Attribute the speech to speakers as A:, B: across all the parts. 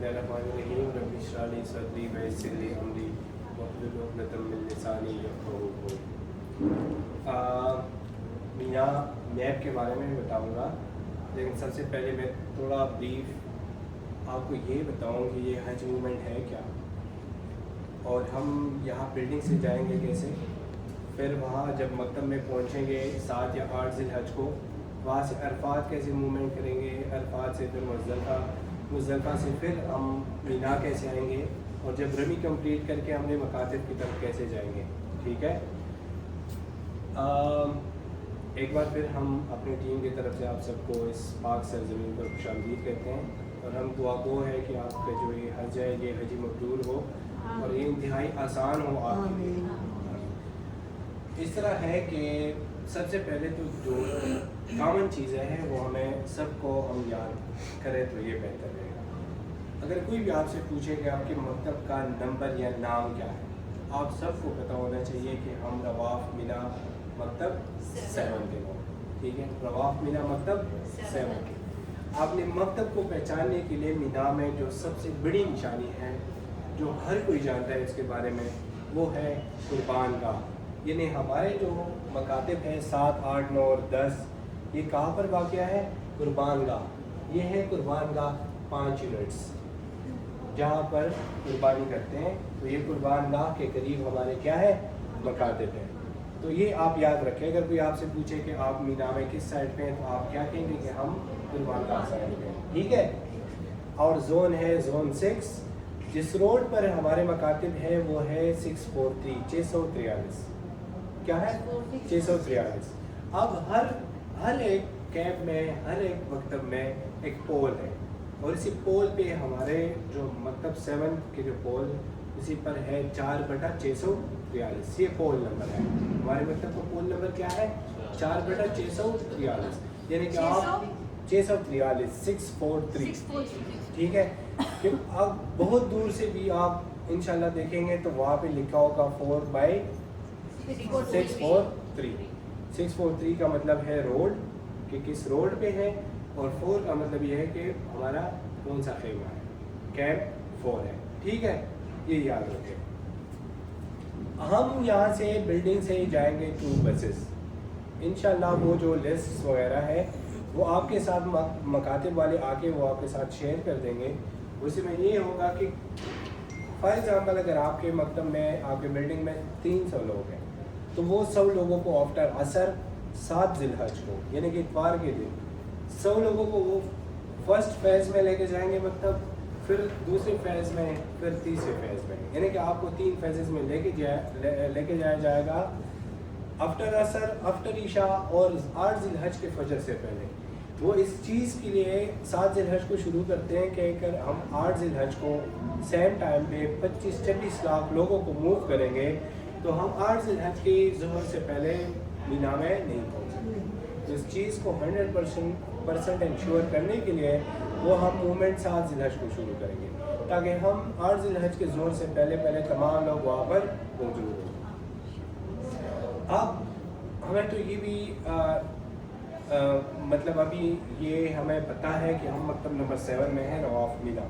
A: الرحمن رب اشرح لی صدری ویسر لی امری واحلل عقدۃ من لسانی یفقہوا قولی۔ مینا میپ کے بارے میں بتاؤں گا، لیکن سب سے پہلے میں تھوڑا بریف آپ کو یہ بتاؤں کہ یہ حج موومنٹ ہے کیا، اور ہم یہاں بلڈنگ سے جائیں گے کیسے، پھر وہاں جب مکتب میں پہنچیں گے 7 یا 8 ذی الحج کو، وہاں سے عرفات کیسے موومنٹ کریں گے، عرفات سے پھر مزدلفہ سے پھر ہم مینا کیسے آئیں گے، اور جب رمی کمپلیٹ کر کے ہم نے مکاتب کی طرف کیسے جائیں گے، ٹھیک ہے۔ ایک بار پھر ہم اپنی ٹیم کی طرف سے آپ سب کو اس پاک سرزمین پر خوش آمدید کہتے ہیں، اور ہم دعا گو ہے کہ آپ کا جو یہ حج ہے یہ حج مقبول ہو اور یہ انتہائی آسان ہو آپ کے لیے۔ اس طرح ہے کہ سب سے پہلے تو جو کامن چیزیں ہیں وہ ہمیں سب کو ہم یاد کریں تو یہ بہتر رہے گا۔ اگر کوئی بھی آپ سے پوچھے کہ آپ کے مکتب کا نمبر یا نام کیا ہے، آپ سب کو پتہ ہونا چاہیے کہ ہم رواف مینا مکتب 7 کے لوگ، ٹھیک ہے، رواف مینا مکتب 7 کے۔ آپ نے مکتب کو پہچاننے کے لیے مینا میں جو سب سے بڑی نشانی ہے جو ہر کوئی جانتا ہے اس کے بارے میں، وہ ہے قربان گاہ۔ یعنی ہمارے جو مکاتب ہیں 7، 8، 9 اور 10، یہ کہاں پر واقع ہے؟ قربان گاہ۔ یہ ہے قربان گاہ 5 یونٹس جہاں پر قربانی کرتے ہیں، تو یہ قربان گاہ کے قریب ہمارے کیا ہے؟ مکاتب ہیں۔ تو یہ آپ یاد رکھیں، اگر کوئی آپ سے پوچھے کہ آپ مینا میں کس سائڈ پہ ہیں تو آپ کیا کہیں گے کہ ہم قربان گاہ سائڈ پہ ہیں، ٹھیک ہے۔ اور زون ہے زون 6، جس روڈ پر ہمارے مکاتب ہے وہ ہے 643 643، کیا ہے 643۔ اب ہر ایک کیمپ میں، ہر ایک مکتب میں ایک پول ہے، اور اسی پول پہ ہمارے جو مکتب 7 کے جو پول اسی پر ہے 4/643، یہ پول نمبر ہے ہمارے مکتب کا۔ پول نمبر کیا ہے؟ 4/643، یعنی کہ آپ 643، ٹھیک ہے۔ اب بہت دور سے بھی آپ انشاءاللہ دیکھیں گے تو وہاں پہ لکھا ہوگا 4/643۔ 643 کا مطلب ہے روڈ، کہ کس روڈ پہ ہے، اور 4 کا مطلب یہ ہے کہ ہمارا کون سا خیمہ ہے، کیمپ 4 ہے، ٹھیک ہے، یہ یاد رکھیں۔ ہم یہاں سے بلڈنگ سے جائیں گے 2 بسز، انشاءاللہ وہ جو لسٹ وغیرہ ہے وہ آپ کے ساتھ مکاتب والے آ کے وہ آپ کے ساتھ شیئر کر دیں گے۔ اس میں یہ ہوگا کہ فار ایگزامپل اگر آپ کے مکتب میں، آپ کے بلڈنگ میں 300 لوگ ہیں، تو وہ 100 لوگوں کو آفٹر عصر 7 ذی الحج کو، یعنی کہ اتوار کے دن 100 لوگوں کو وہ فرسٹ فیز میں لے کے جائیں گے مکتب، پھر دوسرے فیز میں، پھر تیسرے فیز میں، یعنی کہ آپ کو 3 فیزز میں لے کے جایا جائے گا آفٹر عصر، آفٹر عشاء اور 8 ذی الحج کے فجر سے پہلے۔ وہ اس چیز کے لیے 7 ذی الحج کو شروع کرتے ہیں کہ اگر ہم 8 ذی الحج کو سیم ٹائم پہ 25-26 لاکھ لوگوں کو موو کریں گے تو ہم 8 ذی الحج کی ظہر سے پہلے مینا میں نہیں پہنچ سکتے۔ تو اس چیز کو 100% انشور کرنے کے لیے وہ ہم موومنٹ 7 ذی الحج کو شروع کریں گے، تاکہ ہم 8 ذی الحج کے ظہر سے پہلے تمام لوگ وہاں پر موجود ہوں۔ اب ہمیں تو یہ بھی مطلب ابھی یہ ہمیں پتہ ہے کہ ہم مکتب نمبر 7 میں ہیں، رواف مینا۔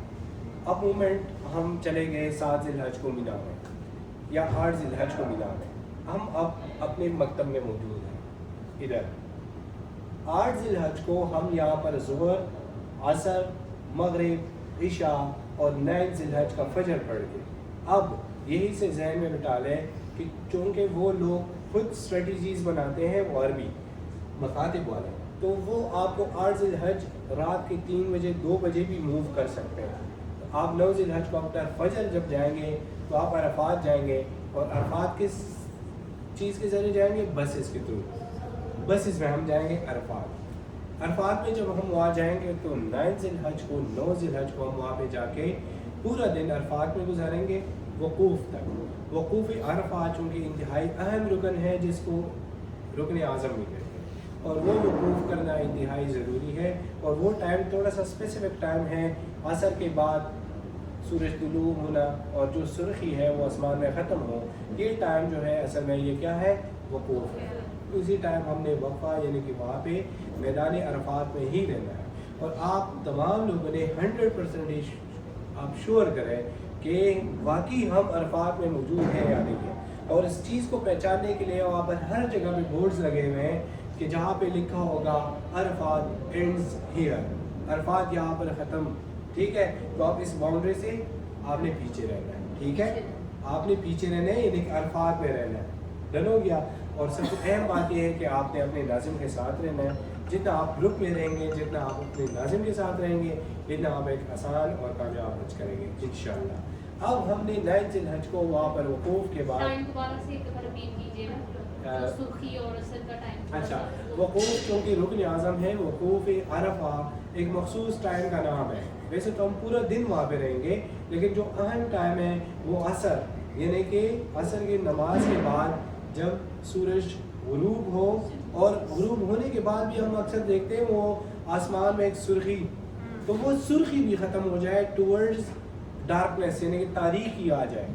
A: اب مومنٹ ہم چلے گئے 7 ذی الحج کو مینا میں یا 8 ذی الحج کو مینا میں، ہم اب اپنے مکتب میں موجود ہیں۔ ادھر 8 ذی الحج کو ہم یہاں پر ظہر، عصر، مغرب، عشاء اور 9 ذی الحج کا فجر پڑھ گئے۔ اب یہی سے ذہن میں بٹا لیں کہ چونکہ وہ لوگ خود اسٹریٹجیز بناتے ہیں، وہ عربی مکاتب والے، تو وہ آپ کو 8 ذی الحج رات کے 3 بجے 2 بجے بھی موو کر سکتے ہیں۔ آپ 9 ذی الحج کو آفٹر فجر جب جائیں گے تو آپ عرفات جائیں گے، اور عرفات کس چیز کے ذریعے جائیں گے؟ بسز کے تھرو، بسز میں ہم جائیں گے عرفات۔ عرفات میں جب ہم وہاں جائیں گے تو 9 ذی الحج کو، 9 ذی الحج کو ہم وہاں پہ جا کے پورا دن عرفات میں گزاریں گے وقوف تک۔ وقوف عرفات چونکہ انتہائی اہم رکن ہے جس کو رکن اعظم بھی کہتے ہیں، اور وہ وقوف کرنا انتہائی ضروری ہے، اور وہ ٹائم تھوڑا سا اسپیسیفک ٹائم ہے، عصر کے بعد سورج طلوع ہونا اور جو سرخی ہے وہ آسمان میں ختم ہو، یہ ٹائم جو ہے اصل میں یہ کیا ہے؟ وقوف ہے۔ اسی ٹائم ہم نے وقفہ یعنی کہ وہاں پہ میدان عرفات میں ہی رہنا ہے، اور آپ تمام لوگوں نے 100% आप श्योर करें कि वाकई हम अरफात में मौजूद हैं या नहीं है। और इस चीज़ को पहचानने के लिए वहाँ पर हर जगह पे बोर्ड्स लगे हुए हैं कि जहाँ पे लिखा होगा अरफात एंड्स हियर, अरफात यहाँ पर ख़त्म, ठीक है। तो आप इस बाउंड्री से आपने पीछे रहना है, ठीक है, आपने पीछे रहना है, यानी कि अरफात में रहना है, डन हो गया। और सबसे अहम बात यह है कि आपने अपने नाज़िम के साथ रहना है। जितना आप ग्रुप में रहेंगे, जितना आप अपने नाज़िम के साथ रहेंगे, इतना आप एक आसान और कामयाब हज करेंगे इंशाअल्लाह। अब हमने 9 ज़िलहज को वहाँ पर वकूफ़ के बाद अच्छा, वकूफ़ क्योंकि रुकन आज़म है, वकूफ़ अरफा एक मखसूस टाइम का नाम है। वैसे तो हम पूरा दिन वहाँ पे रहेंगे, लेकिन जो अहम टाइम है वो असर, यानी कि असर की नमाज के बाद जब सूरज गुरूब हो, और गुरूब होने के बाद भी हम अक्सर देखते हैं वो आसमान में एक सुर्खी, तो वो सुर्खी भी ख़त्म हो जाए टूवर्ड्स डार्कनेस, यानी कि तारीकी आ जाए,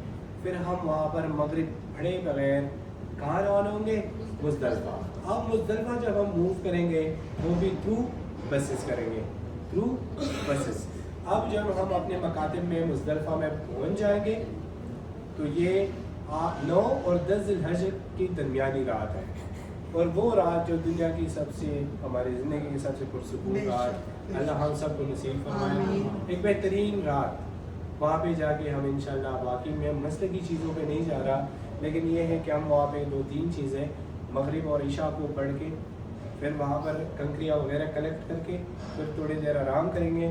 A: फिर हम वहाँ पर मगरिब पढ़े बगैर कहाँ रवाना होंगे? मुज़दलिफ़ा। अब मुज़दलिफ़ा जब हम मूव करेंगे वो भी थ्रू बसेस करेंगे, थ्रू बसेस। अब जब हम अपने मकातिब में मुज़दलिफ़ा में पहुँच जाएंगे तो ये 9 और 10 ज़िलहज की दरमियानी रात है, और वो रात जो दुनिया की सबसे, हमारी ज़िंदगी की सबसे पुरसुकून रात, अल्लाह हम सब को नसीब फरमाए, एक बेहतरीन रात। वहाँ पे जाके हम इंशाल्लाह, बाकी मैं मसले की चीज़ों पे नहीं जा रहा, लेकिन ये है कि हम वहाँ पे 2-3 चीज़ें मगरिब और इशा को पढ़ के, फिर वहाँ पर कंकरियाँ वगैरह कलेक्ट करके, फिर थोड़ी देर आराम करेंगे,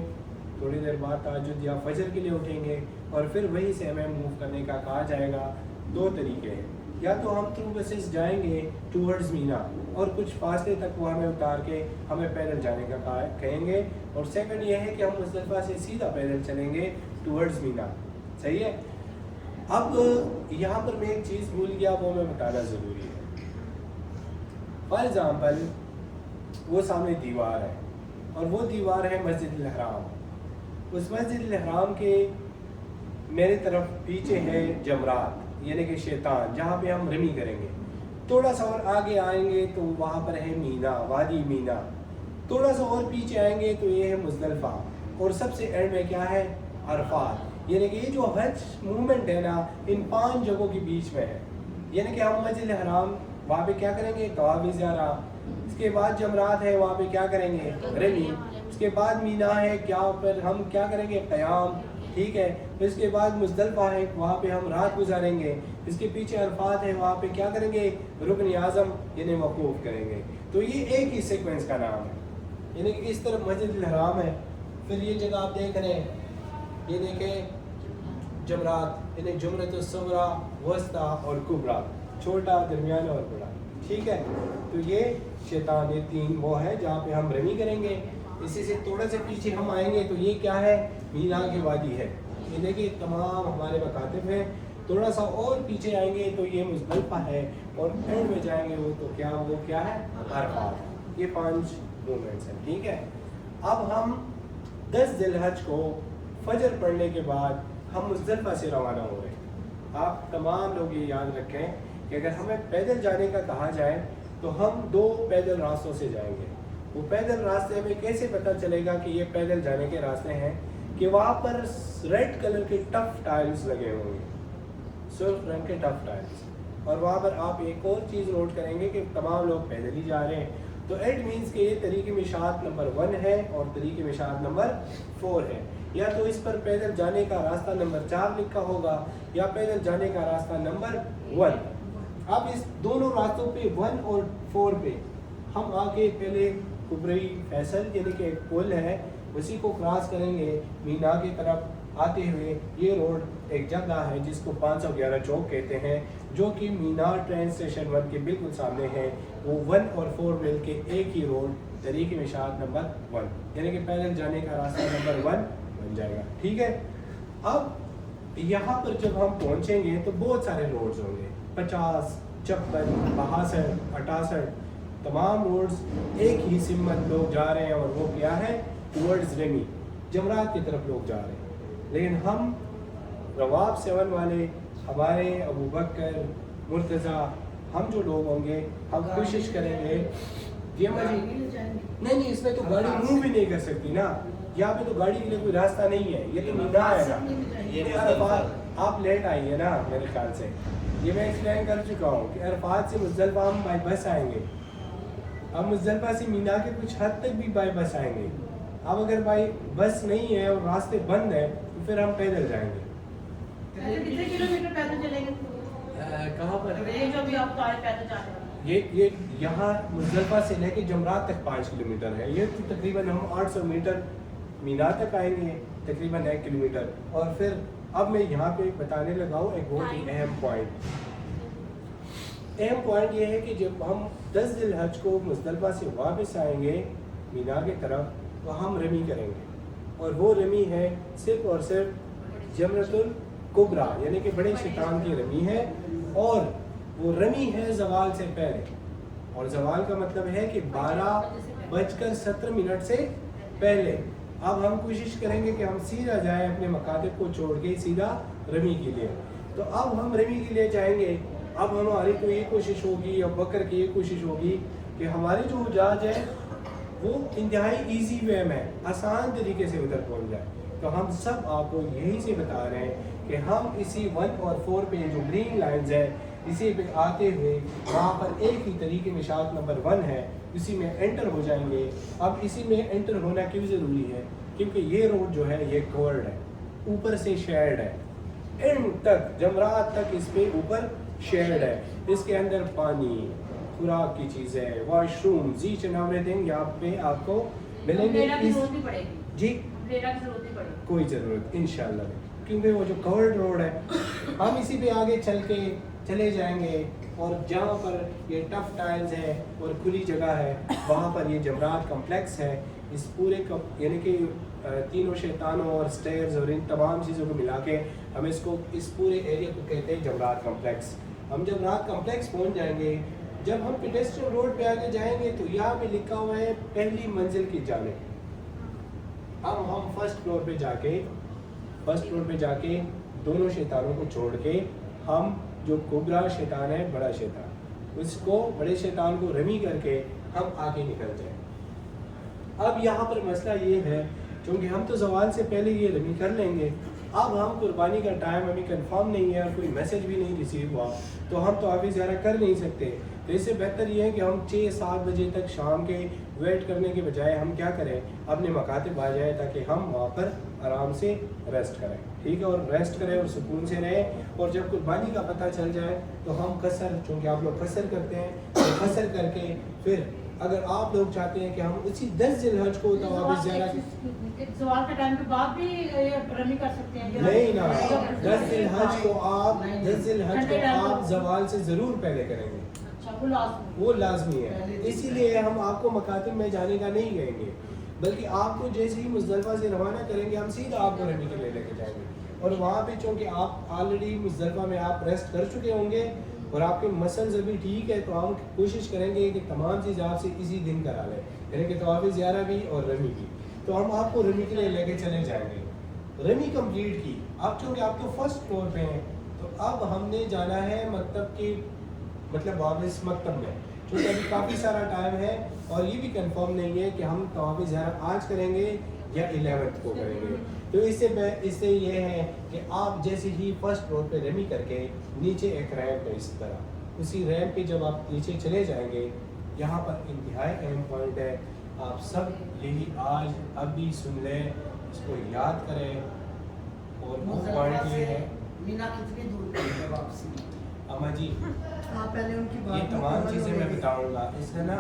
A: थोड़ी देर बाद तहज्जुद या फजर के लिए उठेंगे, और फिर वहीं से हमें मूव करने का कहा जाएगा। 2 तरीके हैं, या तो हम थ्रू बसेस जाएंगे टूवर्ड्स मीना और कुछ फासले तक वो हमें उतार के हमें पैदल जाने का कहेंगे, और सेकंड ये है कि हम मुज़दलिफ़ा से सीधा पैदल चलेंगे टूवर्ड्स मीना, सही है। अब यहाँ पर मैं एक चीज़ भूल गया, वो मैं बताना ज़रूरी है। फॉर एग्ज़ाम्पल वो सामने दीवार है, और वो दीवार है मस्जिद हराम। उस मस्जिद हराम के मेरे तरफ पीछे है जमरात, यानी कि शैतान, जहाँ पे हम रमी करेंगे। थोड़ा सा और आगे आएंगे तो वहाँ पर है मीना, वादी मीना। थोड़ा सा और पीछे आएंगे तो ये है मुज़दलिफ़ा, और सबसे एंड में क्या है? अरफात। यानी कि ये जो हज मूवमेंट है ना, इन 5 जगहों के बीच में है। यानी कि हम मस्जिद हराम वहाँ पे क्या करेंगे? तवाफ़ ज़ियारा। इसके बाद जमरात है, वहाँ पे क्या करेंगे? रमी। इसके बाद मीना है, क्या पर हम क्या करेंगे? क़याम, ठीक है। इसके बाद मुज़दलिफ़ा है, वहाँ पे हम रात गुजारेंगे। इसके पीछे अरफात है, वहाँ पे क्या करेंगे? रुकन आज़म यानी वक़ूफ़ करेंगे। तो ये एक ही सीक्वेंस का नाम है, यानी कि इस तरफ मस्जिद हराम है, फिर ये जगह आप देख रहे हैं, ये देखें जमरात, यानी जुमरतुस सुग़रा, वस्ता और कुबरा, छोटा, दरमियाना और बड़ा, ठीक है। तो ये शैतान, ये 3 वो है जहाँ पे हम रमी करेंगे। इसी से थोड़ा से पीछे हम आएंगे तो ये क्या है? मीना की वादी है। ये देखिए तमाम हमारे मकातिब हैं। थोड़ा सा और पीछे आएंगे तो ये मुज़दलिफ़ा है, और एंड में जाएंगे वो तो क्या, वो क्या है? अरफात। ये 5 मूवमेंट्स हैं, ठीक है। अब हम 10 ज़िलहज को फजर पढ़ने के बाद हम मुज़दलिफ़ा से रवाना हो रहे हैं। आप तमाम लोग ये याद रखें कि अगर हमें पैदल जाने का कहा जाए तो हम 2 पैदल रास्तों से जाएंगे। वो पैदल रास्ते में कैसे पता चलेगा कि ये पैदल जाने के रास्ते हैं? कि वहाँ पर रेड कलर के टफ टाइल्स लगे होंगे, सुर्ख रंग के टफ टाइल्स, और वहाँ पर आप एक और चीज़ नोट करेंगे कि तमाम लोग पैदल ही जा रहे हैं। तो इट मीन्स कि ये तरीक़े मिशात नंबर 1 है और तरीक़े मिशात नंबर 4 है। या तो इस पर पैदल जाने का रास्ता नंबर 4 लिखा होगा, या पैदल जाने का रास्ता नंबर 1। अब इस दोनों रास्तों पे 1 और 4 पे हम आके पहले कुबरी फैसल यानी कि एक पुल है, उसी को क्रॉस करेंगे। मीना की तरफ आते हुए ये रोड एक जगह है जिसको 511 चौक कहते हैं, जो कि मीना ट्रेन स्टेशन 1 के बिल्कुल सामने है। वो 1 और 4 मिल के एक ही रोड, तरीक़े मिशात नंबर 1, यानी कि पैदल जाने का रास्ता नंबर 1 बन जाएगा, ठीक है। अब यहाँ पर जब हम पहुँचेंगे तो बहुत सारे रोड्स होंगे, 50, 56, 62, 68, तमाम रोड्स एक ही सिमत लोग जा रहे हैं, और वो क्या है? टूवर्ड्स रमी, जमरात की तरफ लोग जा रहे हैं। लेकिन हम रवाब 7 वाले, हमारे अबू बकर, मुर्तज़ा, हम जो लोग होंगे, हम कोशिश करेंगे जी। नहीं, इसमें तो गाड़ी मूव भी नहीं कर सकती ना, यहाँ पे तो गाड़ी के लिए कोई रास्ता नहीं है, ये तो मीना है ना। ये अरफात आप लेट आई है ना मेरे ख्याल से, ये मैं एक्सप्लेन कर चुका हूँ कि अरफात से मुज़दलिफ़ा हम बाई बस आएंगे, अब मुज़दलिफ़ा से मीना के कुछ हद तक भी बाई बस आएंगे। अब अगर बाई बस नहीं है और रास्ते बंद है तो फिर हम पैदल जाएंगे।
B: कितने किलोमीटर पैदल चलेंगे?
A: कहाँ पर?
B: ये जो भी आप पैदल जा रहे हो।
A: ये यहाँ मुज़दलिफ़ा से लेके जमरात तक 5 किलोमीटर है, ये तो तकरीबन हम 800 मीटर मीना तक आएंगे, तकरीबन 1 किलोमीटर। और फिर अब मैं यहाँ पे बताने लगा हूँ एक बहुत ही अहम पॉइंट। अहम पॉइंट ये है कि जब हम 10 ज़िलहज को मुज़दलिफ़ा से वापस आएंगे मीना की तरफ, तो हम रमी करेंगे, और वो रमी है सिर्फ और सिर्फ जमरतुल कुबरा यानी कि बड़े शैतान की रमी है, और वो रमी है ज़वाल से पहले। और ज़वाल का मतलब है कि 12:17 से पहले। अब हम कोशिश करेंगे कि हम सीधा जाएं अपने मकातिब को छोड़ के सीधा रमी के लिए। तो अब हम रमी के लिए जाएंगे। अब हमारी तो ये कोशिश होगी, अब बकर की ये कोशिश होगी कि हमारी जो उजाज है वो इंतहाई ईजी वे में आसान तरीके से उधर पहुंच जाए। तो हम सब आपको यही से बता रहे हैं कि हम इसी 1 और 4 पे जो ग्रीन लाइंस है इसी पे आते हुए वहाँ पर एक ही तरीके में शार्ट नंबर 1 है, इसी में एंटर हो जाएंगे। अब इसी में एंटर होना क्यों ज़रूरी है? क्योंकि ये रोड जो है ये कवर्ड है, ऊपर से शेयर्ड है, एंड तक जमरात तक इस पे ऊपर शेयर्ड है। इसके अंदर पानी, खुराक की चीज़ें, वॉशरूम, ईच एंड एवरीथिंग यहाँ पे आपको मिलेंगे। जी कोई ज़रूरत इंशाल्लाह, क्योंकि वो जो कवर्ड रोड है हम इसी पे आगे चले जाएंगे। और जहाँ पर ये टफ टाइल्स है और खुली जगह है वहाँ पर ये जमरात कम्प्लेक्स है। इस पूरे यानी कि तीनों शैतानों और स्टेयर्स और इन तमाम चीज़ों को मिला के हम इसको इस पूरे एरिया को कहते हैं जमरात कम्प्लेक्स। हम जमरात कम्प्लेक्स पहुँच जाएंगे। जब हम पेडेस्ट्रियन रोड पे आगे जाएंगे तो यहाँ पे लिखा हुआ है पहली मंजिल की जानिब। अब हम फर्स्ट फ्लोर पे जाके दोनों शैतानों को छोड़ के हम जो कुबरा शैतान है, बड़ा शैतान, उसको बड़े शैतान को रमी करके हम आगे निकल जाए। अब यहाँ पर मसला ये है क्योंकि हम तो ज़वाल से पहले ये रमी कर लेंगे, अब हम कुर्बानी का टाइम अभी कंफर्म नहीं है और कोई मैसेज भी नहीं रिसीव हुआ तो हम तो अभी ज़्यादा कर नहीं सकते। तो इससे बेहतर ये है कि हम 6-7 बजे तक शाम के वेट करने के बजाय हम क्या करें, अपने मकातिब आ जाए ताकि हम वहाँ पर आराम से रेस्ट करें, ठीक है, और रेस्ट करें और सुकून से रहें। और जब कुर्बानी का पता चल जाए तो हम कसर, चूँकि आप लोग कसर करते हैं, तो कसर करके फिर अगर आप लोग चाहते हैं कि हम उसी 10 ज़िलहज को तो वापस ज़्यादा
B: सवाल के टाइम के बाद भी रमी कर सकते हैं?
A: नहीं ना, 10 ज़िलहज को आप ज़वाल से ज़रूर पहले करेंगे, वो लाजमी है। इसीलिए हम आपको मकातिब में जाने का नहीं कहेंगे, बल्कि आपको जैसे ही मुज़दलिफ़ा से रवाना करेंगे हम सीधा आपको रमी के लिए लेके जाएंगे। और वहाँ पे चूँकि आप ऑलरेडी मुज़दलिफ़ा में आप रेस्ट कर चुके होंगे और आपके मसल्स अभी ठीक है, तो हम कोशिश करेंगे कि तमाम चीज़ आपसे इसी दिन करा लें, यानी कि तवाफ़ ज़ियारा भी और रमी भी। तो हम आपको रमी के लिए लेके चले जाएंगे। रमी कंप्लीट की, अब चूँकि आप तो फर्स्ट फ्लोर पे हैं तो अब हमने जाना है मतलब वापस मकतब में, क्योंकि अभी काफ़ी सारा टाइम है और ये भी कंफर्म नहीं है कि हम तवाफ़ ज़ियारा आज करेंगे या 11th को करेंगे। तो इससे ये है कि आप जैसे ही फर्स्ट फ्लोर पे रमी करके नीचे एक रैंप है, इस तरह उसी रैंप पे जब आप नीचे चले जाएंगे, यहाँ पर इंतहाई अहम पॉइंट है, आप सब यही आज अभी सुन लें, इसको याद करें। और वो पॉइंट ये है,
C: मीना कितनी दूर है वापसी?
A: अम्मा जी
C: आप पहले उनकी बात,
A: ये तमाम चीज़ें मैं बताऊँगा। इसमें ना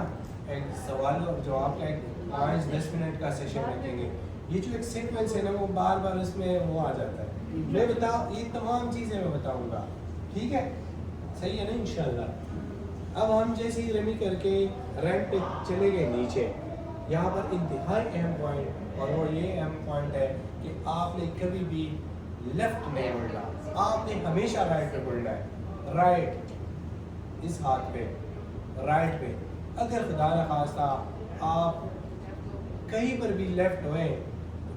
A: एक सवाल और जवाब का एक 5-10 मिनट का सेशन रखेंगे। ये जो एक सीक्वेंस है ना वो बार बार उसमें वो आ जाता है। मैं ये तमाम चीज़ें मैं बताऊँगा, ठीक है, सही है ना इंशाल्लाह। अब हम जैसे ही रमी करके रैंप पे चले गए नीचे, यहाँ पर इंतहाई अहम पॉइंट, और वो ये अहम पॉइंट है कि आपने कभी भी लेफ्ट नहीं मुड़ना, आपने हमेशा राइट पे मुड़ना है। राइट इस हाथ पे, राइट पे। अगर खुदा न खास्ता आप कहीं पर भी लेफ्ट हुए,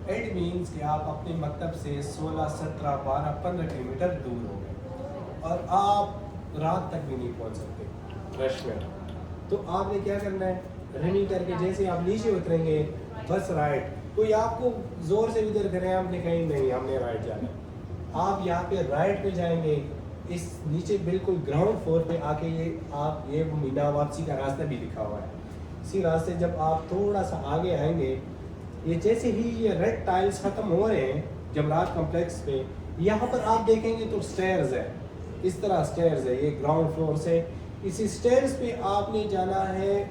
A: इट मीन्स कि आप अपने मकतब से 16, 17, 12, 15 किलोमीटर दूर हो गए और आप रात तक भी नहीं पहुंच सकते रश में। तो आपने क्या करना है, रनिंग करके जैसे आप नीचे उतरेंगे बस राइट, کوئی آپ کو زور سے ادھر کرے ہم نے کہیں نہیں ہم نے رائٹ جانا ہے. آپ یہاں پہ رائٹ پہ جائیں گے, اس نیچے بالکل گراؤنڈ فلور پہ آ کے یہ مینا واپسی کا راستہ بھی لکھا ہوا ہے. اسی راستے جب آپ تھوڑا سا آگے آئیں گے, یہ جیسے ہی یہ ریڈ ٹائلز ختم ہو رہے ہیں جمرات کمپلیکس پہ, یہاں پر آپ دیکھیں گے تو سٹیئرز ہے, اس طرح سٹیئرز ہے یہ گراؤنڈ فلور سے. اسی سٹیئرز پہ آپ نے جانا ہے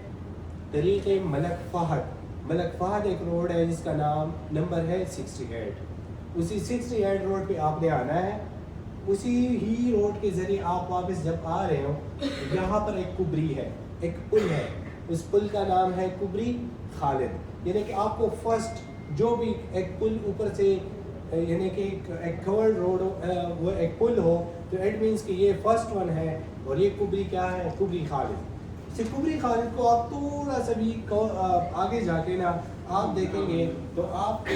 A: طریق ملک فہد. ملک فہد ایک روڈ ہے جس کا نام نمبر ہے 68. اسی 68 روڈ پہ آپ نے آنا ہے. اسی ہی روڈ کے ذریعے آپ واپس جب آ رہے ہو, یہاں پر ایک کبری ہے, ایک پل ہے, اس پل کا نام ہے کبری خالد. یعنی کہ آپ کو فرسٹ جو بھی ایک پل اوپر سے یعنی کہ ایک کورڈ روڈ وہ ایک پل ہو تو اٹ مینس کہ یہ فرسٹ ون ہے, اور یہ کبری کیا ہے, کبری خالد. اس کبری خالد کو آپ تھوڑا سا بھی آگے جا کے نا آپ دیکھیں گے تو آپ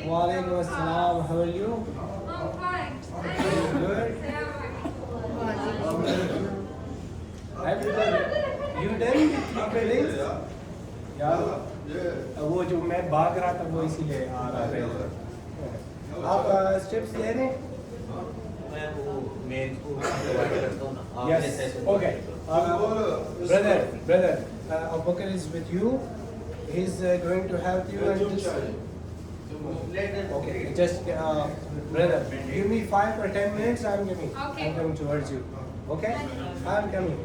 A: وعلیکم السلام, how are you?
D: I'm fine.
A: Good.
D: Good.
A: You done with 3 buildings? Yeah. وہ جو میں بھاگ رہا تھا وہ اسی لیے آ رہا تھا. آپ اسٹیپس لے رہے ہیں؟ Yes. Okay. Brother, Abu Bakr is with you. He's going to help you and just. Okay. Just brother, give me 5 or 10 minutes. I'm coming towards you. Okay? I'm coming.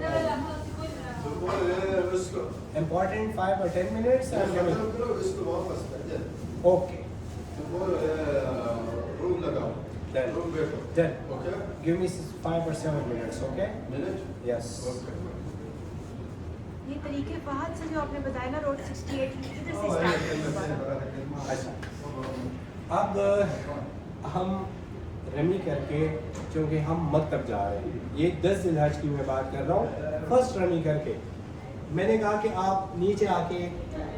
A: Important 5 or 10 minutes. I'm coming. Okay. Done. Okay. Give me 5 or 7 minutes. Okay? Yes.
D: یہ طریقے فہد سے جو آپ نے بتایا نا road 68 ادھر سے اسٹارٹ.
A: اچھا, اب ہم رمی کر کے چونکہ ہم مکتب جا رہے ہیں, یہ 10 ذی الحج کی میں بات کر رہا ہوں. فرسٹ رمی کر کے میں نے کہا کہ آپ نیچے آ کے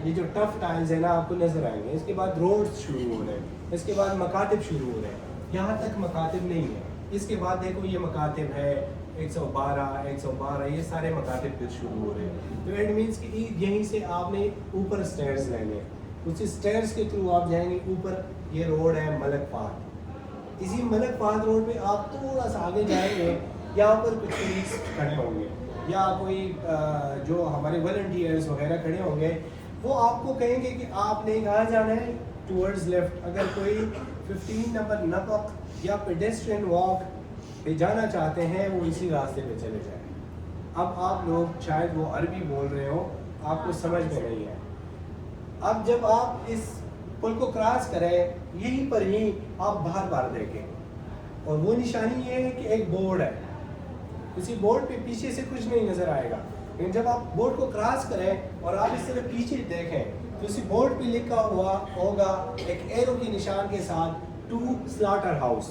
A: یہ جو ٹف ٹائلز ہیں نا آپ کو نظر آئیں گے. اس کے بعد روڈز شروع ہو رہے ہیں, اس کے بعد مکاتب شروع ہو رہے ہیں. یہاں تک مکاتب نہیں ہے, اس کے بعد دیکھو یہ مکاتب ہے 112 یہ سارے مکاتب پھر شروع ہو رہے ہیں. تو اٹ مینس کہ یہیں سے آپ نے اوپر سٹیئرز لینے ہیں, اسی سٹیئرز کے تھرو آپ جائیں گے اوپر. یہ روڈ ہے ملک فہد. اسی ملک فہد روڈ پہ آپ تھوڑا سا آگے جائیں گے, یہاں پر کچھ پولیس کھڑے ہوں گے یا کوئی جو ہمارے والنٹیئرز وغیرہ کھڑے ہوں گے, وہ آپ کو کہیں گے کہ آپ نے کہاں جانا ہے, ٹورڈز لیفٹ. اگر کوئی 15 نمبر نفق یا پیڈسٹرین واک پہ جانا چاہتے ہیں وہ اسی راستے پہ چلے جائیں. اب آپ لوگ شاید وہ عربی بول رہے ہو, آپ کو سمجھ میں نہیں ہے. اب جب آپ اس پل کو کراس کریں یہیں پر ہی آپ باہر دیکھیں, اور وہ نشانی یہ ہے کہ ایک بورڈ ہے. اسی بورڈ پہ پیچھے سے کچھ نہیں نظر آئے گا, لیکن جب آپ بورڈ کو کراس کریں اور آپ اس طرح پیچھے دیکھیں تو اسی بورڈ پہ لکھا ہوا ہوگا ایک ایرو کے نشان کے ساتھ ٹو سلاٹر ہاؤس,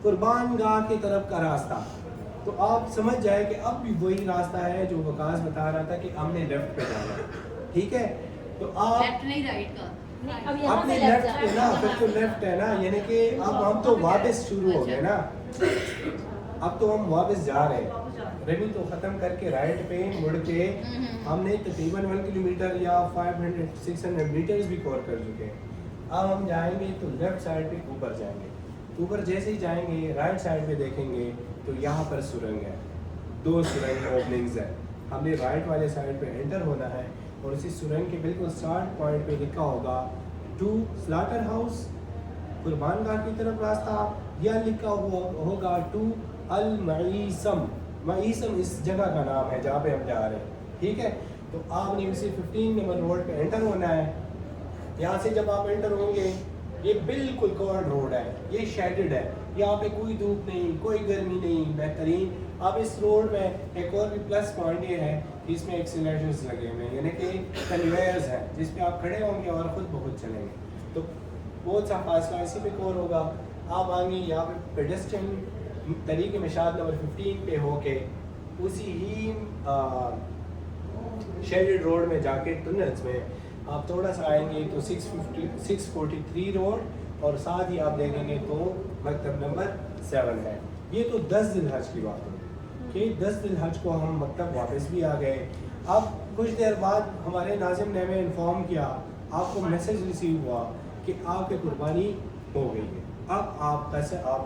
A: قربان گاہ کی طرف کا راستہ. تو آپ سمجھ جائیں کہ اب بھی وہی راستہ ہے جو وقاص بتا رہا تھا کہ ہم نے لیفٹ پہ جانا ہے. ٹھیک ہے, تو آپ
E: لیفٹ نہیں رائٹ کا
A: اپنے لیفٹ پہ نا, پھر تو لیفٹ ہے نا, یعنی کہ اب ہم تو واپس شروع ہو گئے نا, اب تو ہم واپس جا رہے ہیں. رمی تو ختم کر کے رائٹ پہ مڑ کے ہم نے تقریباً 1 کلومیٹر یا 500-600 میٹرز بھی کور کر چکے ہیں. اب ہم جائیں گے تو لیفٹ سائڈ پہ اوپر جائیں گے. اوپر جیسے ہی جائیں گے رائٹ سائڈ پہ دیکھیں گے تو یہاں پر سرنگ ہے, 2 سرنگ اوپننگز ہیں. ہم نے رائٹ والے سائڈ پہ انٹر ہونا ہے, اور اسی سرنگ کے بالکل اسٹارٹ پوائنٹ پہ لکھا ہوگا ٹو سلاٹر ہاؤس, قربان گاہ کی طرف راستہ, یا لکھا ہوگا ٹو المعیسم. معیسم اس جگہ کا نام ہے جہاں پہ ہم جا رہے ہیں. ٹھیک ہے, تو آپ نے اسی 15 نمبر روڈ پہ انٹر ہونا ہے. یہاں سے جب آپ انٹر ہوں گے یہ بالکل کورڈ روڈ ہے, یہ شیڈڈ ہے, یہاں پہ کوئی دھوپ نہیں, کوئی گرمی نہیں, بہترین. اب اس روڈ میں ایک اور بھی پلس پوائنٹ یہ ہے کہ اس میں ایکسیلریٹرز لگے ہوئے ہیں, یعنی کہ کنویئرز ہیں جس پہ آپ کھڑے ہوں گے اور خود بخود چلیں گے. تو بہت سا فاصلہ اسی پہ کور ہوگا. آپ آئیں گے یہاں پہ پیڈسٹرین طریق مشاہد نمبر 15 پہ ہو کے اسی ہی شیڈڈ روڈ میں جا کے ٹنلز میں آپ تھوڑا سا آئیں گے تو 643 روڈ, اور ساتھ ہی آپ دیکھیں گے تو مکتب نمبر 7 ہے. یہ تو 10 ذی الحج کی بات ہے کہ 10 ذی الحج کو ہم مکتب واپس بھی آ گئے. اب کچھ دیر بعد ہمارے ناظم نے ہمیں انفارم کیا، آپ کو میسیج ریسیو ہوا کہ آپ کی قربانی ہو گئی ہے، اب آپ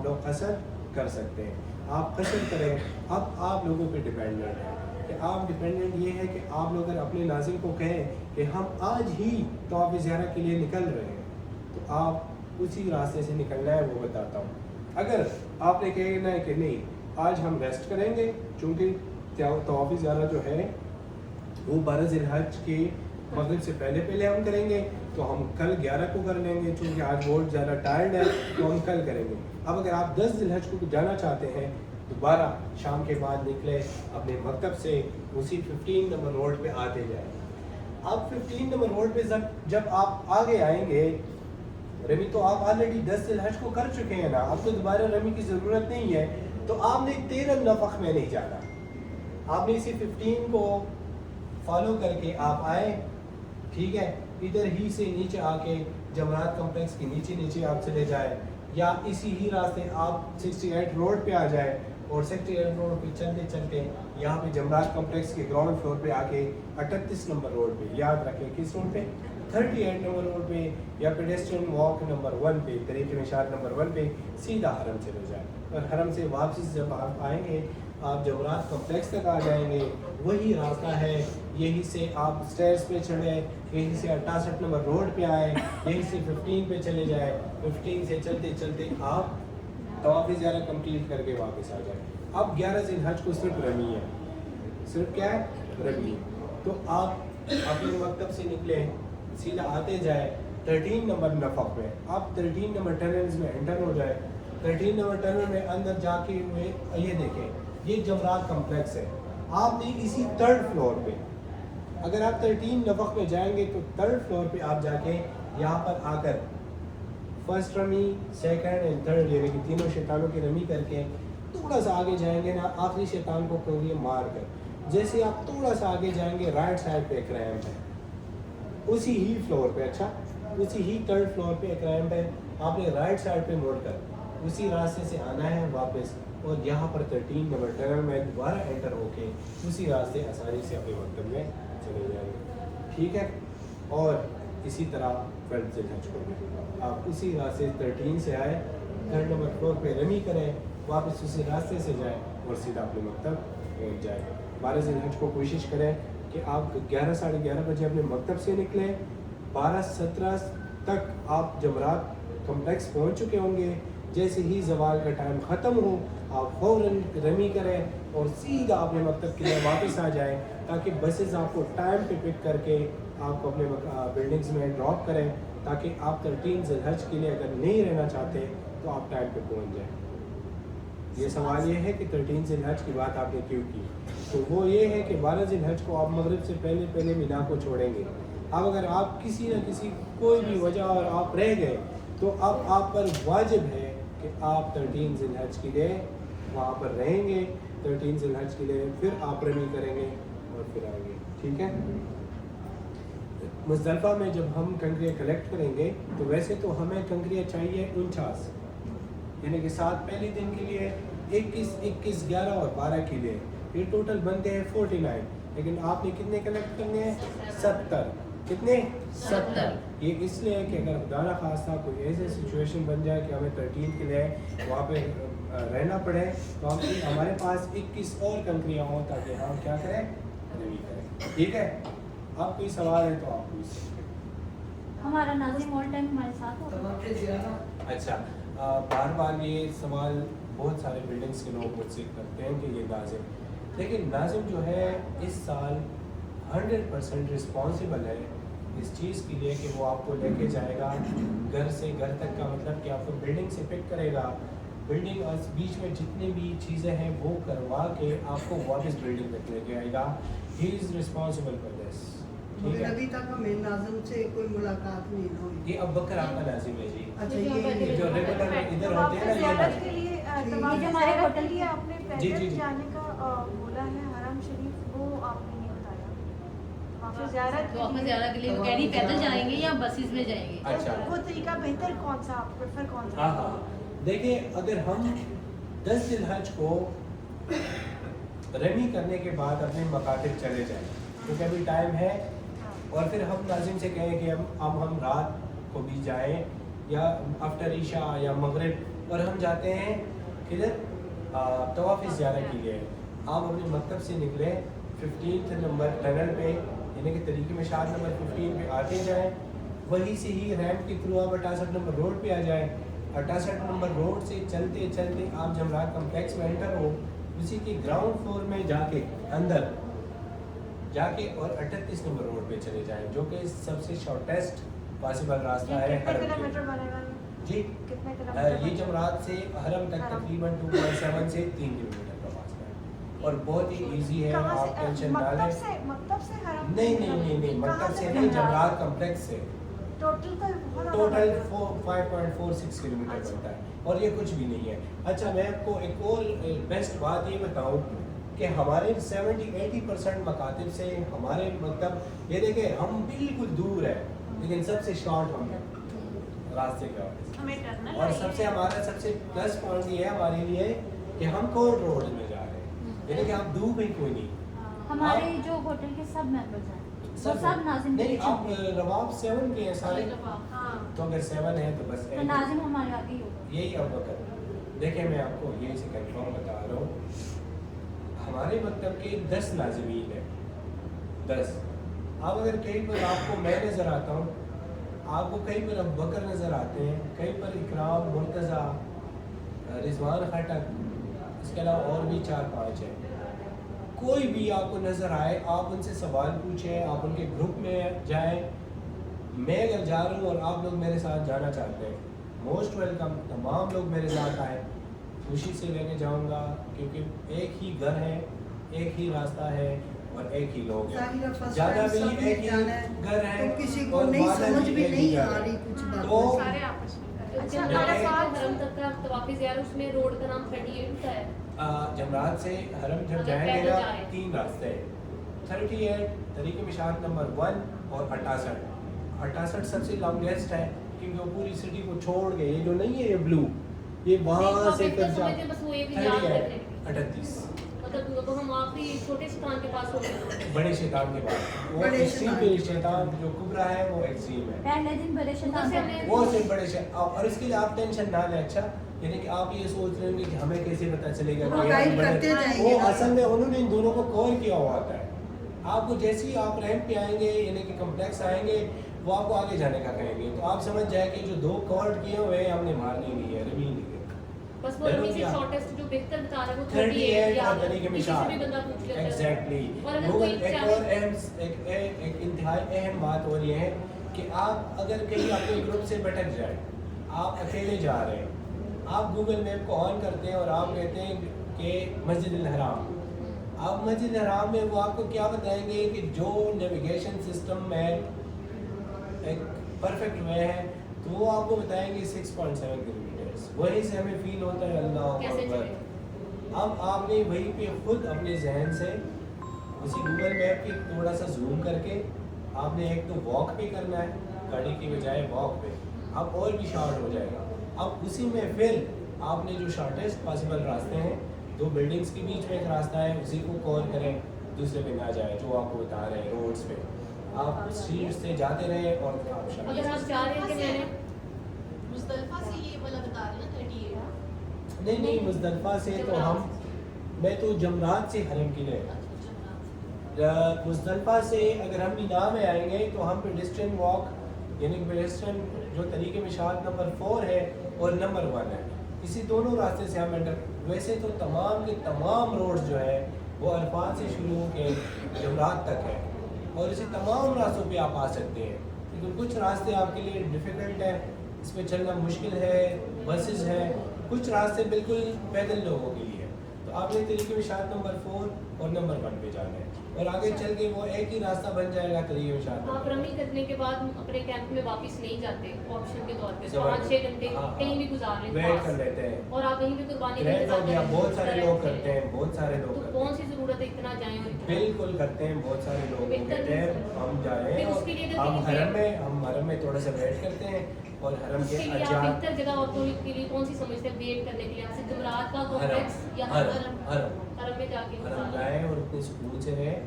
A: لوگ قصر کر سکتے ہیں، آپ قصر کریں۔ اب آپ لوگوں پہ ڈیپینڈنٹ ہے کہ آپ ڈیپینڈنٹ یہ ہے کہ آپ لوگ اگر اپنے ناظم کو کہیں کہ ہم آج ہی طواف زیارہ کے لیے نکل رہے ہیں، تو آپ اسی راستے سے نکلنا ہے، وہ بتاتا ہوں۔ اگر آپ نے کہنا ہے کہ نہیں آج ہم ریسٹ کریں گے، چونکہ طواف زیارہ جو ہے وہ 12 ذی الحج کے مغرب سے پہلے ہم کریں گے، تو ہم کل 11 کو کر لیں گے، چونکہ آج بہت زیادہ ٹائرڈ ہے تو ہم کل کریں گے۔ اب اگر آپ 10 ذی الحج کو جانا چاہتے ہیں، دوبارہ شام کے بعد نکلے اپنے مکتب سے، اسی 15 نمبر روڈ پہ آتے جائیں۔ اب 15 نمبر روڈ پہ جب آپ آگے آئیں گے، رمی تو آپ آلریڈی 10 ذی الحج کو کر چکے ہیں نا، اب تو دوبارہ رمی کی ضرورت نہیں ہے، تو آپ نے 13 نفق میں نہیں جانا، آپ نے اسی 15 کو فالو کر کے آپ آئے، ٹھیک ہے، ادھر ہی سے نیچے آ کے جمرات کمپلیکس کے نیچے آپ چلے جائے، یا اسی ہی راستے آپ 68 روڈ پہ آ جائے، اور 68 روڈ پہ چلتے چلتے یہاں پہ جمرات کمپلیکس کے گراؤنڈ فلور پہ آ کے 38 نمبر روڈ پہ، یاد رکھیں کس روڈ پہ، 38 نمبر روڈ پہ یا پیڈسٹرین واک نمبر 1 پہ، طریق مشاط نمبر 1 پہ سیدھا حرم چلے جائیں، اور حرم سے واپسی جب آپ آئیں گے آپ جمرات کمپلیکس تک آ جائیں گے، وہی راستہ ہے، یہی سے آپ اسٹیئرس پہ چڑھیں، یہیں سے 68 نمبر روڈ پہ آئیں، یہیں سے 15 پہ چلے جائیں، 15 سے چلتے چلتے آپ طواف زیارہ کمپلیٹ کر کے واپس آ جائیں۔ اب 11 ذی الحج کو صرف رمی ہے، صرف کیا ہے رمی، تو آپ اپنے مکتب سے نکلیں، سیدھا آتے جائیں 13 نمبر نفق میں، آپ 13 نمبر ٹنلز میں انٹر ہو جائے، 13 نمبر ٹنل میں اندر جا کے ہوئے یہ دیکھیں یہ جمرات کمپلیکس ہے، آپ نے اسی 3rd فلور پہ، اگر آپ 13 نفق میں جائیں گے تو 3rd فلور پہ آپ جا کے یہاں پر آ کر فرسٹ رمی، سیکنڈ اینڈ تھرڈ یعنی کہ تینوں شیطانوں کی رمی کر کے تھوڑا سا آگے جائیں گے نا، آخری شیطان کو کوریے مار کر جیسے آپ تھوڑا سا آگے جائیں گے رائٹ سائڈ پہ ایک ریمپ ہے، اسی ہی فلور پہ، اچھا اسی ہی 3rd فلور پہ ایک ریمپ ہے، آپ نے رائٹ سائڈ پہ موڑ کر اسی راستے سے آنا ہے واپس، اور یہاں پر 13 نمبر ٹنل میں دوبارہ انٹر ہو کے اسی راستے آسانی سے اپنے مکتب میں چلے جائیں گے، ٹھیک ہے۔ اور اسی طرح 12 ذی الحج کو بھی آپ اسی راستے 13 سے آئے، 3rd نمبر فلور پہ رمی کریں، واپس اسی راستے سے جائیں اور سیدھا اپنے مکتب پہنچ جائیں۔ 12 ذی الحج کو کوشش کریں کہ آپ 11 ساڑھے 11 بجے اپنے مکتب سے نکلیں، 12:17 تک آپ جمرات کمپلیکس پہنچ چکے ہوں گے، جیسے ہی زوال کا ٹائم ختم ہو آپ فوراً رمی کریں اور سیدھا اپنے مکتب کے لیے واپس آ جائیں، تاکہ بسز آپ کو ٹائم پہ پک کر کے آپ کو اپنے بلڈنگز میں ڈراپ کریں، تاکہ آپ 13 ذی الحج کے لیے اگر نہیں رہنا چاہتے تو آپ ٹائم پہ پہنچ جائیں۔ یہ سوال یہ ہے کہ 13 ذی الحج کی بات آپ نے کیوں کی، تو وہ یہ ہے کہ 12 ذی الحج کو آپ مغرب سے پہلے مینا کو چھوڑیں گے، اب اگر آپ کسی نہ کسی کوئی بھی وجہ اور آپ رہ گئے تو اب آپ پر واجب ہے کہ آپ 13 ذی الحج کے لیے وہاں پر رہیں گے، 13 ذی الحج کے لیے پھر آپ رمی کریں گے اور پھر آئیں گے، ٹھیک ہے۔ مزدلفہ میں جب ہم کنکریاں کلیکٹ کریں گے تو ویسے تو ہمیں کنکریاں چاہیے 49، یعنی کہ 7 پہلے دن کے لیے، 21، 11 اور 12 کے لیے، یہ ٹوٹل بنتے ہیں 49، لیکن آپ نے کتنے کلیکٹ کرنے ہیں 70، کتنے 70، یہ اس لیے کہ اگر خدا نخواستہ کوئی ایسے سچویشن بن جائے کہ ہمیں 13 کے لیے وہاں پہ رہنا پڑے تو ہمارے پاس 21 اور کنکریاں ہوں تاکہ ہم کیا کریں رمی کریں، ٹھیک ہے۔ آپ کوئی سوال ہے تو آپ پوچھ سکتے ہیں۔
E: ہمارا ناظم آل ٹائم ہمارے ساتھ ہوتا ہے۔
C: طواف زیارہ
A: اچھا، بار بار یہ سوال بہت سارے بلڈنگس کے لوگ مجھ سے کرتے ہیں کہ یہ ناظم، لیکن ناظم جو ہے اس سال 100% رسپانسیبل ہے اس چیز کے لیے کہ وہ آپ کو لے کے جائے گا گھر سے گھر تک، کا مطلب کہ آپ کو بلڈنگ سے پک کرے گا، بلڈنگ اور بیچ میں جتنی بھی چیزیں ہیں وہ کروا کے آپ کو واپس بلڈنگ تک لے کے آئے گا، ہی از رسپانسیبل فار دس، ٹھیک
C: مگر
A: ہے۔
C: ابھی تک ہمیں ناظم سے کوئی ملاقات نہیں ہوئی۔
A: یہ اب بکر آپ کا ناظم ہے جی،
C: اچھا
A: یہ جو ریگولر ادھر
D: طواف
A: ہوتے ہیں نا یہ
D: زیارت کے لیے طواف
E: یہ ہمارے
D: زیارت
E: ہوٹل
D: کے لیے آپ نے
A: جی، جی،
D: پیدل
A: جی۔
D: جانے کا بولا ہے حرم شریف، وہ آپ نے نہیں بتایا۔ طواف
E: زیارہ کے لیے وہ کہہ رہی پیدل جائیں گے یا بسز میں جائیں گے؟
A: اچھا،
D: وہ طریقہ بہتر کون سا، آپ پریفر کون سا؟
A: ہاں ہاں، دیکھیں اگر ہم 10 ذی الحج کو رمی کرنے کے بعد اپنے مکاتب چلے جائیں، क्योंकि अभी टाइम है। और फिर हम नाज़िम से कहें कि हम रात को भी जाएं या आफ्टर ईशा या मगरिब, और हम जाते हैं किधर तवाफ़ ज़ियारत के लिए। आप अपने मकतब से निकले 15 नंबर टनल पे, यानी कि तरीक़े मिशात नंबर 15 पे आते जाएं, वहीं से ही रैंप के थ्रू आप 68 नंबर रोड पे आ जाएं। 68 नंबर रोड से चलते चलते आप जमरात कम्प्लेक्स में एंटर हो, उसी के ग्राउंड फ्लोर में जाके अंदर जाके और 38 नंबर रोड पे चले जाएं, जो कि सबसे शॉर्टेस्ट पॉसिबल रास्ता है
D: कितने
A: हरम
D: किलोमीटर
A: के।
D: बनेगा
A: जी
D: कितने किलोमीटर?
A: ये जमरात से हरम तक
D: हरम।
A: तकरीबन 2.7 से 3 किलोमीटर का फासला है और बहुत ही इजी है।
D: कहाँ
A: आप
D: से?
A: टेंशन ना लें।
D: मकतब से हरम?
A: नहीं
D: कहाँ
A: मकतब से
D: से
A: नहीं,
D: जमरात?
A: जमरात कम्प्लेक्स से
D: टोटल का बहुत
A: टोटल
D: ज़्यादा
A: 5.46 किलोमीटर
D: अच्छा।
A: बनता है और ये कुछ भी नहीं है। अच्छा, मैं आपको एक और बेस्ट बात ये बताऊं कि हमारे 70-80% मकातिब से हमारे मतलब ये देखें हम बिल्कुल दूर है, लेकिन सबसे शॉर्ट हम हैं रास्ते के वजह से।
D: हमें टर्नल
A: और सबसे हमारा सबसे प्लस पॉइंट ये है हमारे लिए कि हम कोर्ट रोड में जा रहे हैं, यानी कि आप दूर में कोई नहीं।
E: हमारे जो होटल के सब मेंबर्स हैं वो सब नाज़िम के
A: नहीं,
E: पीछे
A: आप
E: हैं।
A: रवाब 7 के हैं सारे,
D: हाँ
A: तो अगर 7 है तो बस
E: तो
A: एक-
E: नाज़िम हमारे आगे ही होगा।
A: यही अब वक्त देखिए, मैं आपको यही से कंफर्म बता रहा हूँ, हमारे मतलब के 10 नाज़मीन है 10। अब अगर कहीं पर आपको मैं नज़र आता हूँ, आपको कहीं पर अबू बकर नज़र आते हैं, कहीं पर इकराम, मुर्तज़ा, रिजवान खटक, इसके अलावा और भी 4-5 हैं। कोई भी आपको नज़र आए, आप उनसे सवाल पूछें, आप उनके ग्रुप में जाएं। मैं अगर जा रहा हूँ और आप लोग मेरे साथ जाना चाहते हैं, मोस्ट वेलकम, तमाम लोग मेरे साथ आए, खुशी से लेके जाऊँगा, क्योंकि एक ही घर है, एक ही रास्ता है और एक ही लोग
C: जाहिर है,
A: हैं।
C: first
A: ज़्यादा
C: time
A: भी
C: सबने
A: एक ही
C: जाना है,
A: घर है
C: तो किसी को
A: और
C: नहीं
A: वादा
C: समझ भी
A: एक ही
C: नहीं
A: घर
C: आ
A: है।
C: रही कुछ बात।
A: तो
D: सारे आपस में कर रहे हैं।
E: अच्छा,
A: देखिए,
E: हमारा
D: हमारे
E: हरम तक का तवाफ़ ज़ियारत उसमें रोड का नाम 38 होता है।
A: जमरात से हरम जब
E: अगर
A: जाएंगे
E: पैदल
A: ना,
E: जाएं।
A: 3 रास्ते हैं, 38 तरीके मिशात नंबर 1 और 68 सबसे लॉन्गेस्ट है, क्योंकि वो पूरी सिटी को छोड़ के, ये जो नहीं है ये ब्लू, ये
E: नहीं,
A: वहाँ
E: तो
A: से
E: आप
A: फिर
E: इतना
A: जा
E: समझते हैं, बस वो एक ही याद रखने के लिए।
A: 38
E: मतलब तो हम आखिरी छोटे शैतान के पास हो गए।
A: बड़े शैतान के बाद वो
C: बड़े
A: एक्सट्रीम
C: शैतान।
A: पे शैतान जो कुबरा है वो एक्सट्रीम है,
E: पहले दिन बड़े शैतान
D: से
E: बनते हैं।
A: वो सिर्फ बड़े और इसके लिए आप टेंशन ना लें। अच्छा, यानी कि आप ये सोच रहे होंगे कि हमें कैसे पता चलेगा
C: वो
A: कि
C: गाइड
A: हम बड़े-
C: करते जाएंगे
A: वो
C: ना।
A: असल में उन्होंने इन दोनों को कॉल किया हुआ होता है। आपको जैसे ही आप रैंप पे आएंगे, यानी कि कम्प्लेक्स आएंगे, वो आपको आगे जाने का कहेंगे, तो आप समझ जाए कि जो 2 कॉर्ड किए हुए हैं हमने मारनी नहीं है, रमी नहीं है।
E: बस वो रमी से शॉर्टेस्ट जो बेहतर बता रहा है वो
A: 38
E: याद
A: और
E: है।
A: तरीके
E: किसी
A: मिशाल
E: से भी बंदा पूछ लेता है।
A: एग्जैक्टली।
E: और अगर
A: गूगल
E: कोई
A: एक
E: चाहे-
A: और एक इंतहाई अहम बात और ये है कि आप अगर कहीं अपने ग्रुप से भटक जाए, आप अकेले जा रहे हैं, आप गूगल मैप को ऑन करते हैं और आप कहते हैं कि मस्जिद हराम, आप मस्जिद हराम में वो आपको क्या बताएंगे कि जो नेविगेशन सिस्टम में एक परफेक्ट वे है, तो वो आपको बताएंगे 6.7 किलोमीटर। वहीं से हमें फील होता है अल्लाह
E: कैसे
A: अकबर।
E: चले?
A: अब आपने वहीं पे खुद अपने जहन से उसी गूगल मैप के थोड़ा सा जूम करके आपने एक तो वॉक पे करना है, गाड़ी की बजाय वॉक पे, अब और भी शॉर्ट हो जाएगा। अब उसी में फिर आपने जो शॉर्टेस्ट पॉसिबल रास्ते हैं, 2 बिल्डिंग्स के बीच में एक रास्ता है, उसी को कॉल करें, दूसरे पे ना जाए जो आपको बता रहे हैं रोड्स पे, आप स्ट्रीट से जाते रहें और आप शायद
E: अगर आप चाह रहे हैं कि मैंने
F: मुज़दलिफा से ये वाला बता रहे हैं 38।
A: नहीं मुज़दलिफा से तो हम, मैं तो जमरात से हरम के लिए, मुज़दलिफा से अगर हम मीना में आएंगे तो हम पेडेस्ट्रियन वॉक, यानी कि पेडेस्ट्रियन जो तरीके मिशात नंबर 4 है और नंबर 1 है, इसी दोनों रास्ते से हम एंटर। वैसे तो तमाम के तमाम रोड्स जो है वो अरफात से शुरू होकर जमरात तक है और इसी तमाम रास्तों पे आप आ सकते हैं, लेकिन कुछ रास्ते आपके लिए डिफ़िकल्ट है, इस पर चलना मुश्किल है, बसेस है, कुछ रास्ते बिल्कुल पैदल लोगों के लिए। तो आपने तरीके मिशात नंबर 4 और नंबर 1 पे जाना है और आगे चल के वो एक ही रास्ता बन जाएगा तरीके मिशात।
E: आप रमी करने के बाद अपने कैंप में वापस नहीं जाते ऑप्शन के तौर पे,
A: जबरदस्त।
E: 5-6 घंटे
A: हाँ,
E: कहीं भी गुजार लें
A: वेट
E: पास।
A: कर लेते हैं,
E: और आप कहीं भी कुर्बानी
A: ग्रैंड
E: करके
A: हो गया,
E: जाते हैं,
A: बहुत सारे
E: तरह
A: लोग
E: से।
A: करते हैं, बहुत सारे लोग
E: तो
A: करते
E: कौन
A: हैं,
E: सी ज़रूरत है इतना जाएं और इतना-
A: बिल्कुल करते हैं, बहुत सारे लोग
E: बेहतर
A: कहते हैं
E: नहीं।
A: हम जा रहे हैं
E: फिर उसके लिए
A: और
E: तो
A: हम
E: कहीं
A: हरम में थोड़ा सा वेट करते हैं और हरम के
E: उसके लिए आप
A: अजान
E: बेहतर जगह और कोई के लिए कौन सी समझते हैं वेट करने के लिए? आपसे जमरात का कॉम्प्लेक्स या
A: हरम
E: हरम में जाके
A: हरम जाए और अपने सुकून से रहें।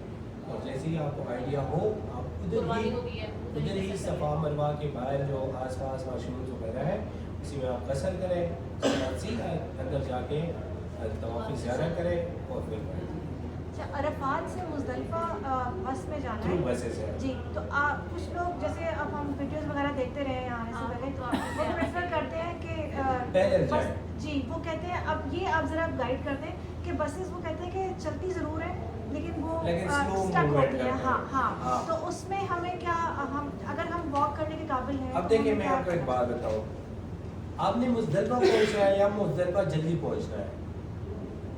A: और जैसे ही आपको आइडिया हो आप
F: कुर्बानी को भी है
A: उधर ही सफ़ा मरवा के बाहर जो आसपास वाशरूम्स वगैरह है उसी में आप कसर करें, उसके बाद सीधा अंदर जाके तवाफ़ ज़ियारत करें और फिर
D: अच्छा, अरफात से मुज़दलिफ़ा बस में जाना
A: थ्रू
D: है
A: बसेस है।
D: जी। तो कुछ लोग जैसे अब हम वीडियोस वगैरह देखते रहे हैं आने से
F: हाँ,
D: पहले,
F: तो
D: तो
F: आप
D: वो प्रेफर करते हैं कि
A: पैदल
D: बस
A: जाएं।
D: जी, वो कहते हैं अब ये आप ज़रा गाइड कर दें कि बसेस वो कहते हैं कि चलती ज़रूर है लेकिन वो
A: लेकिन slow
D: स्टक
A: movement
D: होती है।
A: करते
D: हाँ
A: हैं।
D: हाँ
A: हाँ।
D: तो उसमें हमें क्या, हम अगर हम वॉक करने के काबिल हैं
A: अब
D: तो
A: देखिए
D: हमें
A: मैं
D: क्या
A: आपको एक
D: करना
A: बात बताऊं, आपने मुज़दलिफ़ा पहुंचना है या मुज़दलिफ़ा जल्दी पहुंचना है?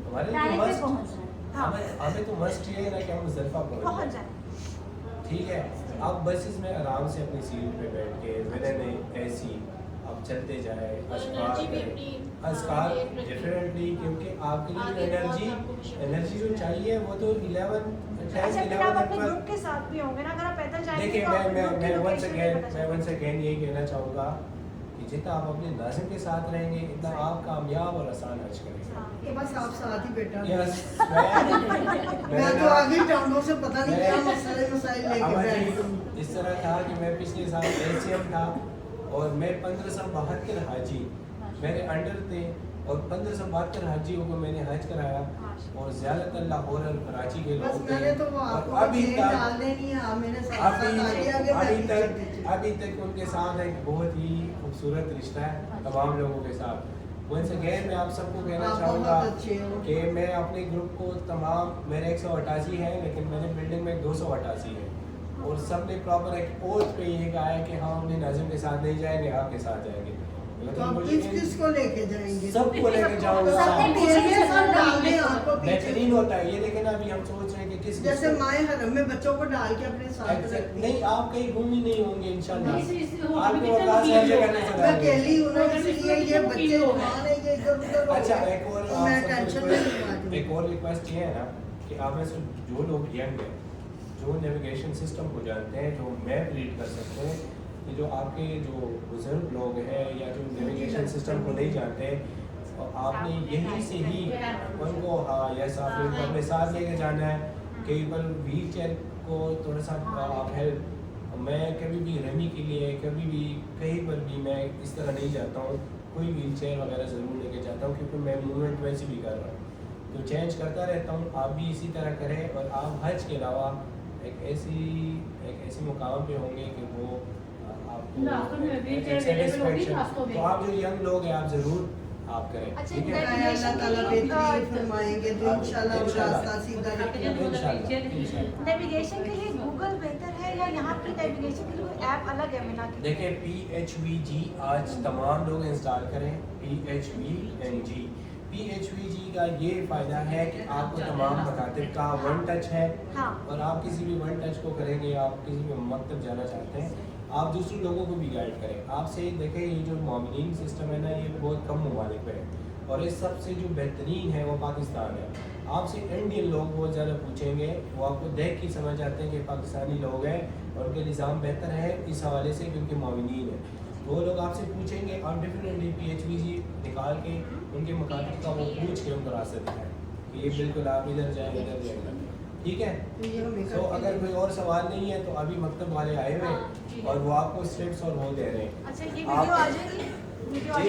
A: हमारे लिए
E: टाइम पे
A: मस्ट
E: पहुंचना है।
D: हाँ।
A: हमें तो मस्ट ये है ना कि हम मुज़दलिफ़ा
D: पहुँच
A: पहुंच जाए।
D: जाए?
A: ठीक है, आप बसेस में आराम से अपनी सीट पे बैठ के विद एसी आप चलते जाए,
F: एनर्जी भी अपनी
A: अस्कार
F: एक रखें।
A: डेफिनेटली, क्योंकि आपके लिए
F: आगे बहुत
A: एनर्जी
F: आपको मिशन
A: एनर्जी जो चाहिए वो तो 11
D: अच्छा, फिर आप अपने ग्रुप के साथ भी होंगे ना, अगर आप पैदल जाएंगे
A: देखिए
D: तो आप
A: मैं
D: ग्रुप की
A: वंस
D: लोकेशन नहीं
A: अगेन
D: पता
A: मैं
D: चलेगी।
A: वंस अगेन यही कहना चाहूँगा कि जितना आप अपने नाज़िम के साथ रहेंगे इतना आप कामयाब और आसान हज करेंगे।
D: हाँ,
C: तो बस आप साथ ही बैठा रहो।
A: यस
C: मैं तो आगे टाउनों से पता नहीं क्या मसाइल लेके
A: हमारी
C: बैठ गई।
A: इस तरह था कि मैं पिछले साल एलसीएम था और मैं 1572 हाजी मेरे अंडर थे और 1572 हाजियों को मैंने हज कराया और ज़्यादातर लाहौर और कराची के
C: बस
A: लोग थे।
C: मैंने तो वो
A: और
C: आपको
A: अभी
C: चेन
A: तक
C: डाल देनी है, आप मेरे साथ साथ आगे आगे मैं
A: अभी
C: पीछे
A: तक
C: पीछे।
A: अभी तक उनके साथ एक बहुत ही खूबसूरत रिश्ता है तमाम लोगों के साथ। वंस अगेन मैं आप सबको कहना
C: आप
A: चाहूँगा
C: बहुत अच्छे हो।
A: कि मैं अपने ग्रुप को तमाम, मेरे 188 है लेकिन मेरे बिल्डिंग में 288 है और सब ने प्रॉपर एक ओथ पे ये कहा है कि हम अपने नाज़िम के साथ नहीं जाएंगे, आपके साथ जाएंगे।
C: तो आप किसको लेके जाएंगे?
A: सबको लेके जाऊंगा।
E: सबने
C: आप
E: पीछे
C: मेरे साथ डाल दें आपको
A: बेहतरीन
C: पीछे।
A: होता है ये, लेकिन अभी हम सोच रहे हैं कि किस
C: जैसे माए हरम में बच्चों को डाल के अपने साथ रखती हैं।
A: नहीं, आप कहीं घूम ही नहीं होंगे इंशाल्लाह।
B: नहीं,
A: आपको वकास हर जगह नजर
C: मैं
A: आएंगे।
C: अकेली हूँ ना, इसलिए ये बच्चे जवान है, ये इधर उधर हो
A: अच्छा
C: गए।
A: एक और
C: तो मैं
A: आप
C: टेंशन
A: सबको
C: में नहीं आती।
A: एक और रिक्वेस्ट ये है ना कि आप में से जो लोग यंग हैं, जो नेविगेशन सिस्टम को जानते हैं, जो मैप रीड कर सकते हैं, कि जो आपके जो बुजुर्ग लोग हैं या जो नेविगेशन सिस्टम को नहीं जानते, और आपने यहीं से ही उनको हाँ यस आप उनको अपने साथ लेके जाना है। केवल व्हील चेयर को थोड़ा सा आप हेल्प, मैं कभी भी रमी के लिए कभी भी कहीं पर भी मैं इस तरह नहीं जाता हूँ, कोई व्हील चेयर वगैरह ज़रूर लेके जाता हूँ क्योंकि मैं मूवमेंट वैसे भी कर रहा हूँ तो चेंज करता रहता हूँ। आप भी इसी तरह करें और आप हज के अलावा एक ऐसी मुकाम पे होंगे कि वो आपको
B: रास्तों में wheelchair
A: एक
B: available होगी
A: satisfaction-
B: रास्तों में।
A: तो आप जो यंग लोग हैं आप ज़रूर आप करें,
D: अच्छा,
A: ठीक है?
C: अल्लाह ताला बेहतरीन फरमाएंगे तो इंशाल्लाह वो रास्ता सीधा रखेंगे।
A: इंशाल्लाह।
D: नेविगेशन के लिए गूगल बेहतर है या यहाँ की नेविगेशन के लिए कोई ऐप अलग है मिला के?
A: देखिए PHVG आज तमाम लोग इंस्टॉल करें, PHVNG। PHVG का ये फ़ायदा है कि आपको तमाम मकातिब का वन टच है
D: हाँ।
A: और आप किसी भी वन टच को करेंगे, आप किसी भी मकतब जाना चाहते हैं, आप दूसरे लोगों को भी गाइड करें। आपसे देखें ये जो मोमिनीन सिस्टम है ना, ये बहुत कम ममालिक में है और इस सबसे जो बेहतरीन है वो पाकिस्तान है। आपसे इंडियन लोग बहुत ज़्यादा पूछेंगे, वो आपको देख के समझ आते हैं कि पाकिस्तानी लोग हैं और उनके निज़ाम बेहतर है इस हवाले से क्योंकि मोमिनीन है। तो वो लोग आपसे पूछेंगे, आप डेफिनेटली PHVG निकाल के उनके मुकातिब का वो पूछ के उनको रास्ता दिखाएं कि ये बिल्कुल आप इधर जाएँ इधर जाएँ, ठीक है?
C: तो ये हमें
A: तो
C: करके
A: अगर कोई और सवाल नहीं है तो अभी मकतब वाले आए हुए हैं और वो आपको स्टेप्स और वो दे रहे हैं।
D: अच्छा, ये
A: आप-
D: वीडियो आ जाएगी? वीडियो आ
A: जी।
D: जाएगी?